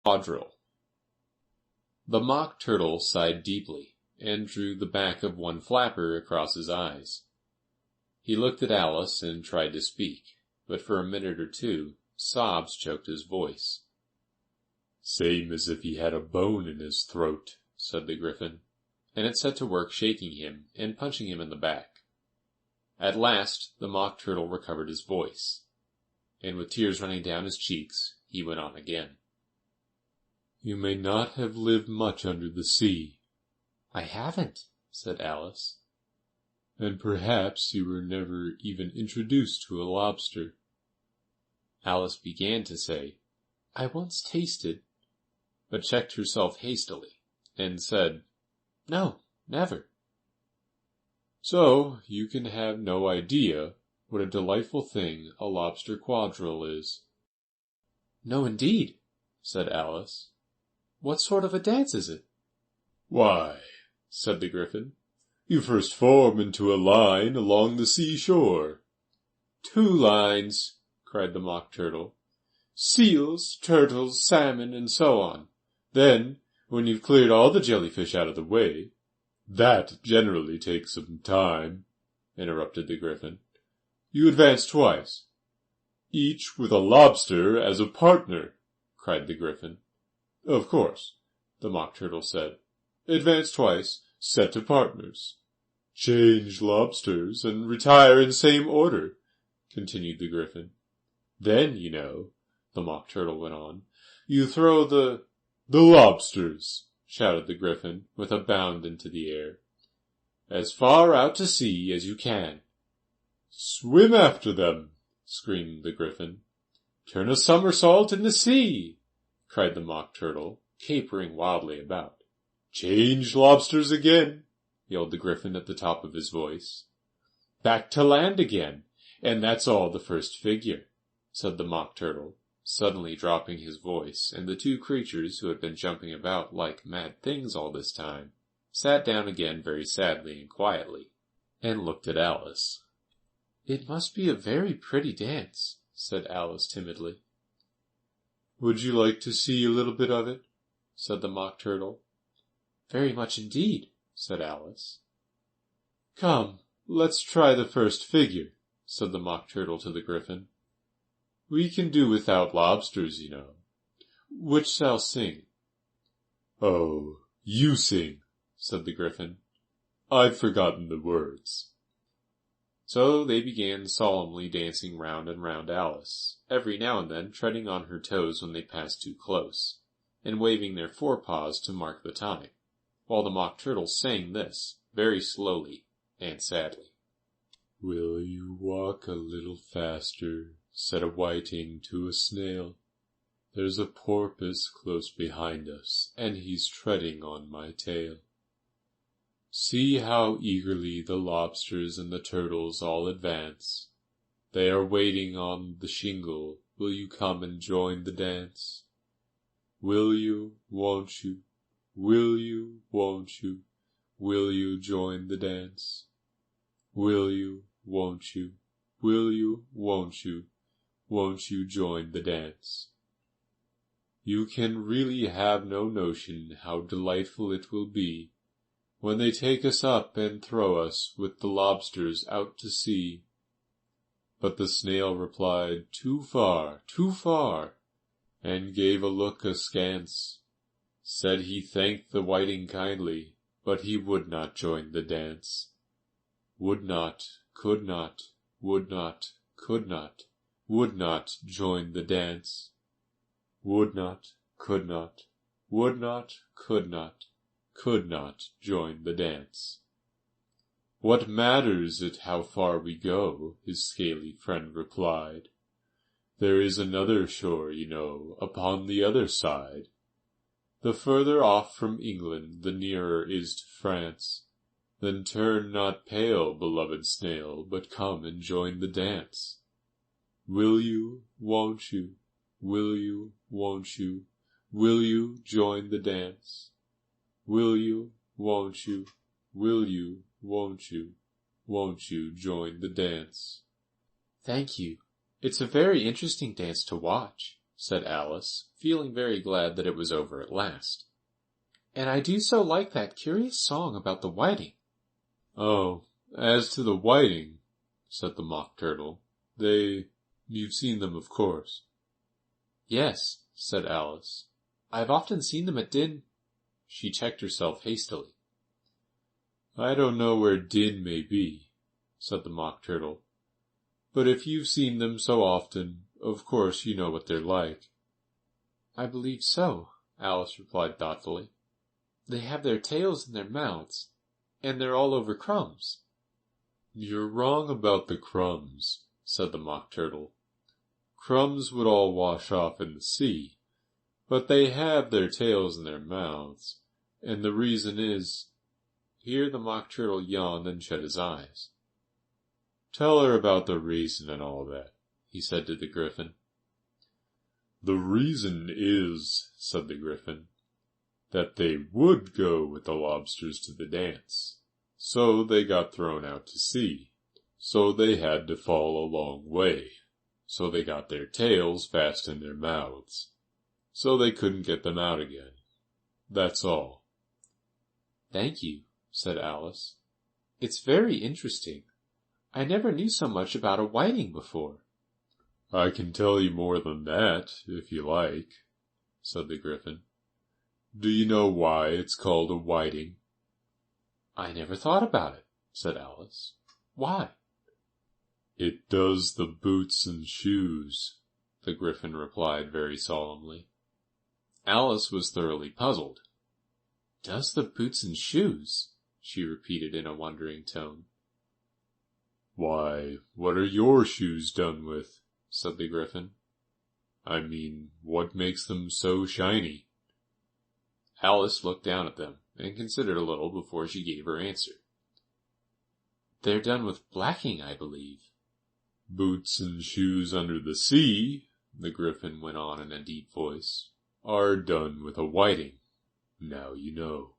Quadrille. The Mock Turtle sighed deeply, and drew the back of one flapper across his eyes. He looked at Alice and tried to speak, but for a minute or two, sobs choked his voice. "Same as if he had a bone in his throat," said the Gryphon, and it set to work shaking him and punching him in the back. At last the Mock Turtle recovered his voice, and with tears running down his cheeks, he went on again. "You may not have lived much under the sea." "I haven't," said Alice. "And perhaps you were never even introduced to a lobster." Alice began to say, "I once tasted," but checked herself hastily, and said, "No, never." "So you can have no idea what a delightful thing a lobster quadrille is." "No, indeed," said Alice. "What sort of a dance is it?" "Why," said the Gryphon, "you first form into a line along the seashore." "2 lines," cried the Mock Turtle. "Seals, turtles, salmon, and so on. Then, when you've cleared all the jellyfish out of the way—" "That generally takes some time," interrupted the Gryphon. "You advance twice." "Each with a lobster as a partner," cried the Gryphon. "Of course," the Mock Turtle said. "Advance twice, set to partners." "Change lobsters, and retire in same order," continued the Gryphon. "Then, you know," the Mock Turtle went on, "you throw the—" "The lobsters," shouted the Gryphon, with a bound into the air, "as far out to sea as you can." "Swim after them," screamed the Gryphon. "Turn a somersault in the sea," cried the Mock Turtle, capering wildly about. "Change lobsters again," yelled the Gryphon at the top of his voice. "Back to land again, and that's all the first figure," said the Mock Turtle, suddenly dropping his voice, and the 2 creatures who had been jumping about like mad things all this time, sat down again very sadly and quietly, and looked at Alice. "It must be a very pretty dance," said Alice timidly. "Would you like to see a little bit of it?" said the Mock Turtle. "Very much indeed," said Alice. "Come, let's try the first figure," said the Mock Turtle to the Gryphon. "We can do without lobsters, you know. Which shall sing?" "Oh, you sing," said the Gryphon. "I've forgotten the words." So they began solemnly dancing round and round Alice, every now and then treading on her toes when they passed too close, and waving their forepaws to mark the time, while the Mock Turtle sang this, very slowly and sadly. "Will you walk a little faster?" said a whiting to a snail. "There's a porpoise close behind us, and he's treading on my tail. See how eagerly the lobsters and the turtles all advance. They are waiting on the shingle. Will you come and join the dance? Will you, won't you? Will you, won't you? Will you join the dance? Will you, won't you? Will you, won't you? Won't you join the dance? You can really have no notion how delightful it will be when they take us up and throw us with the lobsters out to sea." But the snail replied, "Too far, too far," and gave a look askance. Said he thanked the whiting kindly, but he would not join the dance. Would not, could not, would not, could not, would not join the dance. Would not, could not, would not, could not join the dance. "What matters it how far we go?" his scaly friend replied. "There is another shore, you know, upon the other side. The further off from England, the nearer is to France. Then turn not pale, beloved snail, but come and join the dance. Will you, won't you? Will you, won't you? Will you join the dance? Will you, won't you? Will you, won't you? Won't you join the dance?" "Thank you. It's a very interesting dance to watch," said Alice, feeling very glad that it was over at last. "And I do so like that curious song about the whiting." "Oh, as to the whiting," said the Mock Turtle, you've seen them, of course." "Yes," said Alice. "I've often seen them at She checked herself hastily. "I don't know where Din may be," said the Mock Turtle, "but if you've seen them so often, of course you know what they're like." "I believe so," Alice replied thoughtfully. "They have their tails in their mouths, and they're all over crumbs." "You're wrong about the crumbs," said the Mock Turtle. "Crumbs would all wash off in the sea, but they have their tails in their mouths, and the reason is—" Here the Mock Turtle yawned and shut his eyes. "Tell her about the reason and all that," he said to the Gryphon. "The reason is," said the Gryphon, "that they would go with the lobsters to the dance. So they got thrown out to sea. So they had to fall a long way. So they got their tails fast in their mouths. So they couldn't get them out again. That's all." "Thank you," said Alice. "It's very interesting. I never knew so much about a whiting before." "I can tell you more than that, if you like," said the Gryphon. "Do you know why it's called a whiting?" "I never thought about it," said Alice. "Why?" "It does the boots and shoes," the Gryphon replied very solemnly. Alice was thoroughly puzzled. "Does the boots and shoes?" she repeated in a wondering tone. "Why, what are your shoes done with?" said the Gryphon. "I mean, what makes them so shiny?" Alice looked down at them, and considered a little before she gave her answer. "They're done with blacking, I believe." "Boots and shoes under the sea," the Gryphon went on in a deep voice, "are done with a whiting. Now you know."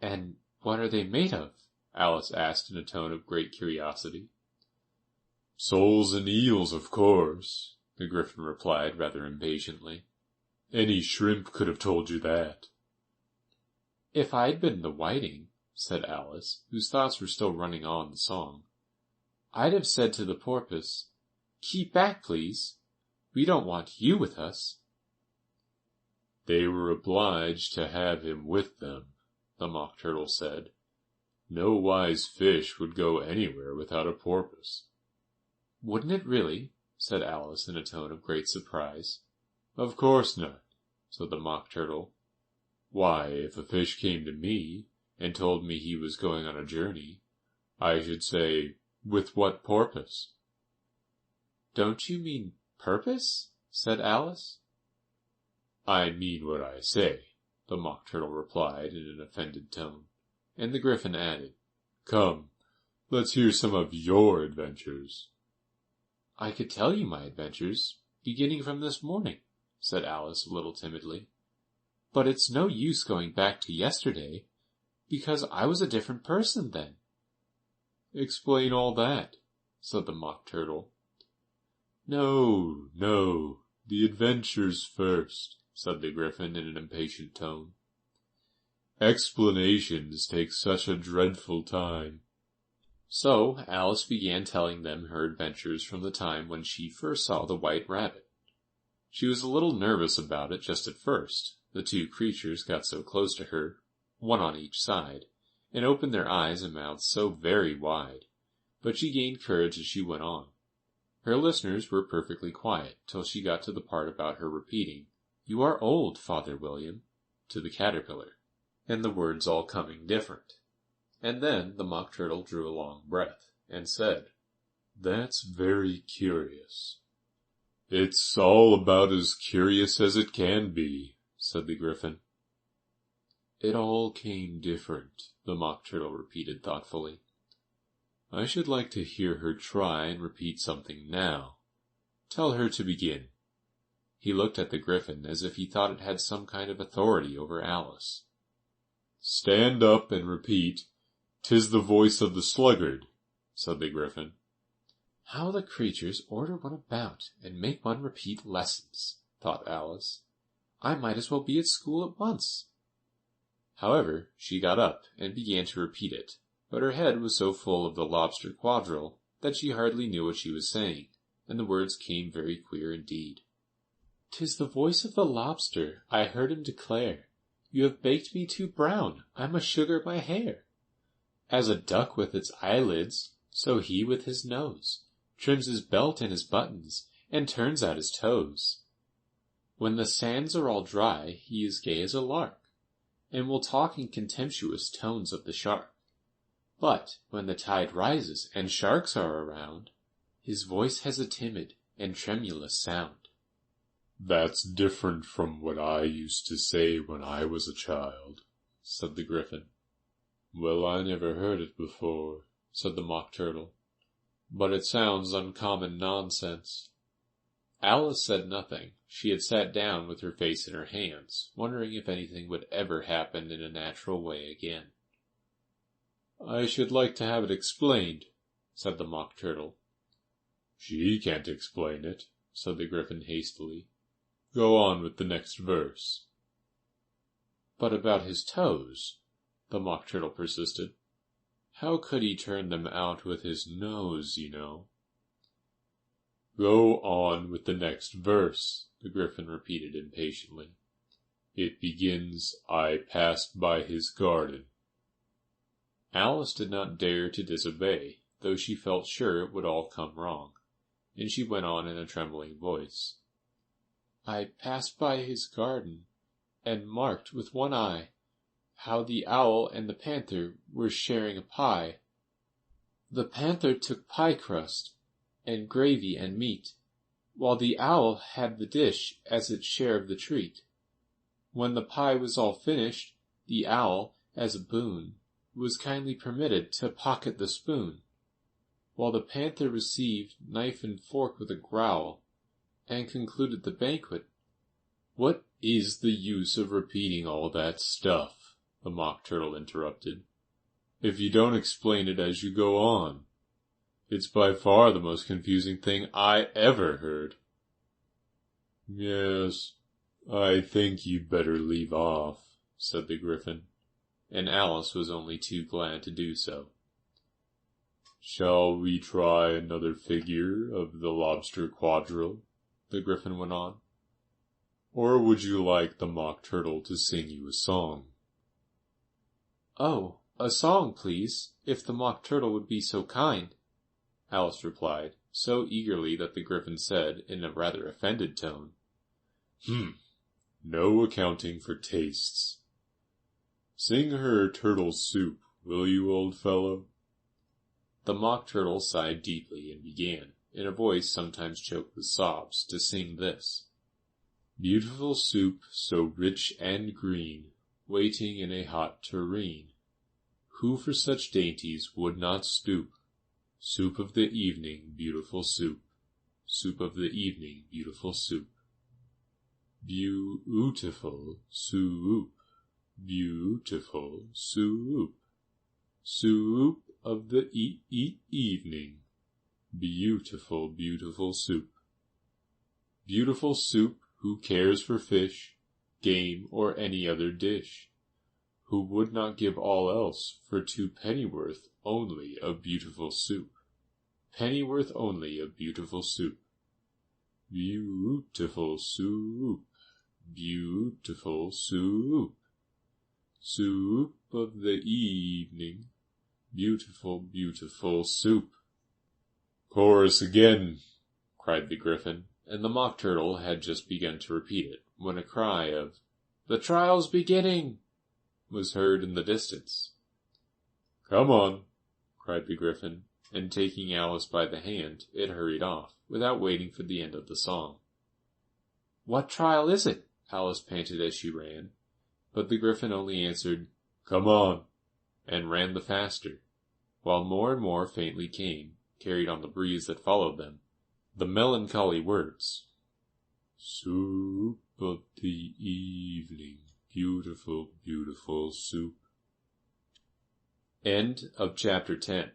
"And what are they made of?" Alice asked in a tone of great curiosity. "Soles and eels, of course," the Gryphon replied rather impatiently. "Any shrimp could have told you that." "If I'd been the whiting," said Alice, whose thoughts were still running on the song, "I'd have said to the porpoise, 'Keep back, please. We don't want you with us.'" "They were obliged to have him with them," the Mock Turtle said. "No wise fish would go anywhere without a porpoise." "Wouldn't it really?" said Alice in a tone of great surprise. "Of course not," said the Mock Turtle. "Why, if a fish came to me, and told me he was going on a journey, I should say, 'With what porpoise?'" "Don't you mean purpose?" said Alice. "I mean what I say," the Mock Turtle replied in an offended tone, and the Gryphon added, "Come, let's hear some of your adventures." "I could tell you my adventures, beginning from this morning," said Alice a little timidly. "But it's no use going back to yesterday, because I was a different person then." "Explain all that," said the Mock Turtle. "No, no, the adventures first," said the Gryphon in an impatient tone. "Explanations take such a dreadful time." So Alice began telling them her adventures from the time when she first saw the White Rabbit. She was a little nervous about it just at first. The two creatures got so close to her, one on each side, and opened their eyes and mouths so very wide, but she gained courage as she went on. Her listeners were perfectly quiet till she got to the part about her repeating, "You are old, Father William," to the caterpillar, and the words all coming different. And then the Mock Turtle drew a long breath, and said, "That's very curious." "It's all about as curious as it can be," said the Gryphon. "It all came different," the Mock Turtle repeated thoughtfully. "I should like to hear her try and repeat something now. Tell her to begin." He looked at the Gryphon as if he thought it had some kind of authority over Alice. "Stand up and repeat, ''Tis the voice of the sluggard,'" said the Gryphon. How the creatures order one about and make one repeat lessons, thought Alice. I might as well be at school at once. However, she got up and began to repeat it, but her head was so full of the lobster quadrille that she hardly knew what she was saying, and the words came very queer indeed. "'Tis the voice of the lobster, I heard him declare, You have baked me too brown, I must sugar my hair. As a duck with its eyelids, so he with his nose trims his belt and his buttons, and turns out his toes. When the sands are all dry, he is gay as a lark, and will talk in contemptuous tones of the shark. But when the tide rises and sharks are around, his voice has a timid and tremulous sound." "That's different from what I used to say when I was a child," said the Gryphon. "Well, I never heard it before," said the Mock Turtle, "but it sounds uncommon nonsense." Alice said nothing. She had sat down with her face in her hands, wondering if anything would ever happen in a natural way again. "I should like to have it explained," said the Mock Turtle. "She can't explain it," said the Gryphon hastily. "Go on with the next verse." "But about his toes," the Mock Turtle persisted. "How could he turn them out with his nose, you know?" "Go on with the next verse," the Gryphon repeated impatiently. "It begins, 'I passed by his garden.'" Alice did not dare to disobey, though she felt sure it would all come wrong, and she went on in a trembling voice. "I passed by his garden, and marked with one eye how the owl and the panther were sharing a pie. The panther took pie crust, and gravy and meat, while the owl had the dish as its share of the treat. When the pie was all finished, the owl, as a boon, was kindly permitted to pocket the spoon, while the panther received knife and fork with a growl, and concluded the banquet." "What is the use of repeating all that stuff?" the Mock Turtle interrupted, "if you don't explain it as you go on. It's by far the most confusing thing I ever heard." "Yes, I think you'd better leave off," said the Gryphon, and Alice was only too glad to do so. "Shall we try another figure of the lobster quadrille?" the Gryphon went on. "Or would you like the Mock Turtle to sing you a song?" "Oh, a song, please, if the Mock Turtle would be so kind," Alice replied, so eagerly that the Gryphon said, in a rather offended tone, No accounting for tastes. Sing her turtle soup, will you, old fellow?" The Mock Turtle sighed deeply and began, in a voice sometimes choked with sobs, to sing this: "Beautiful soup, so rich and green, waiting in a hot tureen. Who for such dainties would not stoop? Soup of the evening, beautiful soup. Soup of the evening, beautiful soup. Beautiful soup, beautiful soup. Soup of the evening, beautiful, beautiful soup. Beautiful soup, who cares for fish, game, or any other dish? Who would not give all else for 2 pennyworth only of beautiful soup? Pennyworth only of beautiful soup. Beautiful soup, beautiful soup. Soup of the evening, beautiful, beautiful soup." "Chorus again!" cried the Gryphon, and the Mock Turtle had just begun to repeat it, when a cry of, "The trial's beginning!" was heard in the distance. "Come on!" cried the Gryphon, and taking Alice by the hand, it hurried off, without waiting for the end of the song. "What trial is it?" Alice panted as she ran, but the Gryphon only answered, "Come on!" and ran the faster, while more and more faintly came, carried on the breeze that followed them, the melancholy words, "Soup of the evening, beautiful, beautiful soup." End of chapter 10.